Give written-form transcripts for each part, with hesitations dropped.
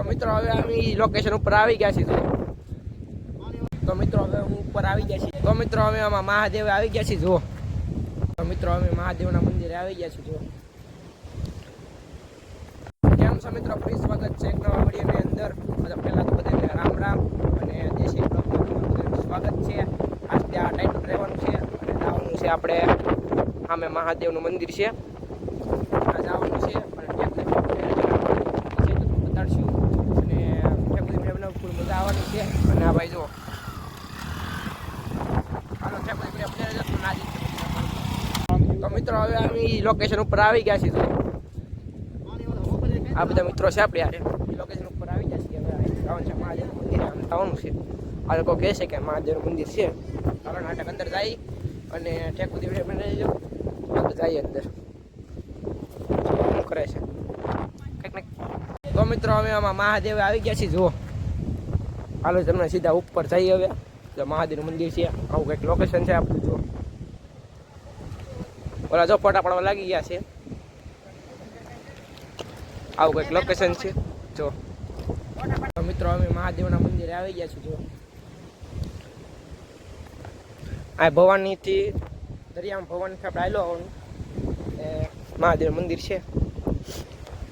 તો મિત્રો હવે અમે લોકેશન ઉપર આવી ગયા છીએ. તો મિત્રો હવે હું ઉપર આવી ગયા છીએ. તો મિત્રો હવે આમાં મહાદેવ આવી ગયા છીએ. જો તો મિત્રો અમે મહાદેવના મંદિરે આવી ગયા છીએ. જો કેમ છો મિત્રો, ફરી સ્વાગત છે એક નવા વિડીયોની અંદર. પહેલા તો બધાને રામ રામ અને દેશી બ્લોગમાં સ્વાગત છે. આજ ત્યાં ટાઈમ રહેવાનું છે અને જવાનું છે આપણે સામે મહાદેવનું મંદિર છે. આ જવાનું છે અને બતાડશું અને ફૂલ મજા આવવાની છે. અને આ ભાઈ જો તો મિત્રો હવે અમે લોકેશન ઉપર આવી ગયા છીએ. આ બધા મિત્રો છે આપણે યારે લોકેશન ઉપર આવી ગયા છીએ. હવે જવાનું છે મહાદેવ મંદિરે. આમ થવાનું છે. આ લોકો કહે છે કે મહાદેવનું મંદિર છે. ચાલો નાટક અંદર જાય અને ઠેકુદી વિડીયો બનાવી લેજો. જાય અંદર શું કરે છે કંઈક. તો મિત્રો હવે આમાં મહાદેવ આવી ગયા છીએ. જુઓ હાલો તમને સીધા ઉપર જઈએ. હવે તો મહાદેવનું મંદિર છે. આવું કંઈક લોકેશન છે આપણું. જો ઓલા જો ફોટા પાડવા લાગી ગયા છે. આવું કંઈક લોકેશન છે. જો તો મિત્રો અમે મહાદેવના મંદિરે આવી ગયા છીએ. જો આ ભવાનીથી દરિયામાં ભવાનીથી આપણે આવેલો આવવાનું મહાદેવ મંદિર છે.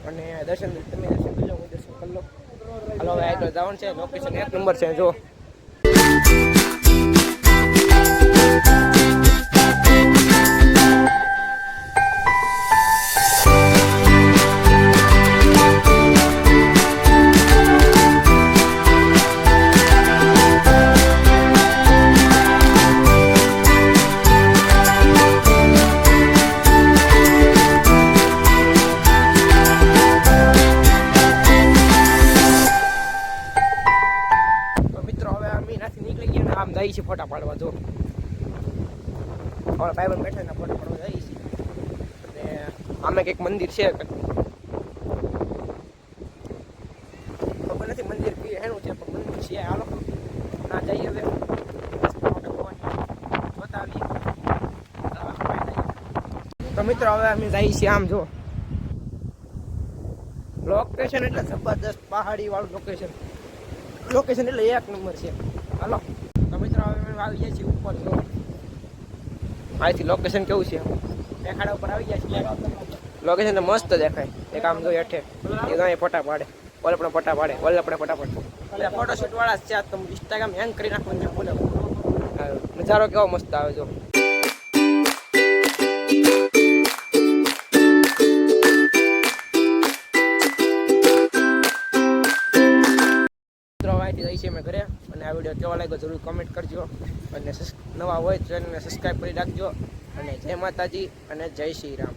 અને દર્શન તમે દર્શન કરી લો, હું દર્શન કરી લો. હાલો હવે આગળ જવાનું છે. લોકેશન 1 નંબર છે. જો આમ જાય છે ફોટા પાડવા. જો અમારા ભાઈબંધ બેઠા ને ફોટા પાડવા જાય છે. અને આમે કંઈક મંદિર છે. ખબર નથી મંદિર એનું છે પણ મંદિર છે. હાલો ના જઈએ હવે બતાવીએ. તો મિત્રો હવે અમે જઈએ છીએ. આમ જો લોકેશન એટલે જબરદસ્ત પહાડી વાળું લોકેશન એટલે 1 નંબર છે. હાલો તો મિત્રો હવે અમે આવી ગયા છીએ ઉપર. જો અહીંથી લોકેશન કેવું છે દેખાડા ઉપર આવી ગયા છીએ. લોકેશન તો મસ્ત દેખાય. એક આમ જો હેઠે એ ફોટા પાડે, ઓલે પણ ફોટા પાડે, ઓલે પણ ફોટા પાડે. એટલે ફોટોશૂટ વાળા જ છે. આ તમે ઇન્સ્ટાગ્રામ હેંગ કરી નાખવાનું બોલે. નજારો કેવો મસ્ત આવે. જો અમે ઘરે. અને આ વિડીયો કેવો લાગ્યો જરૂર કોમેન્ટ કરજો. અને નવા હોય ચેનલને સબસ્ક્રાઈબ કરી રાખજો. અને જય માતાજી અને જય શ્રી રામ.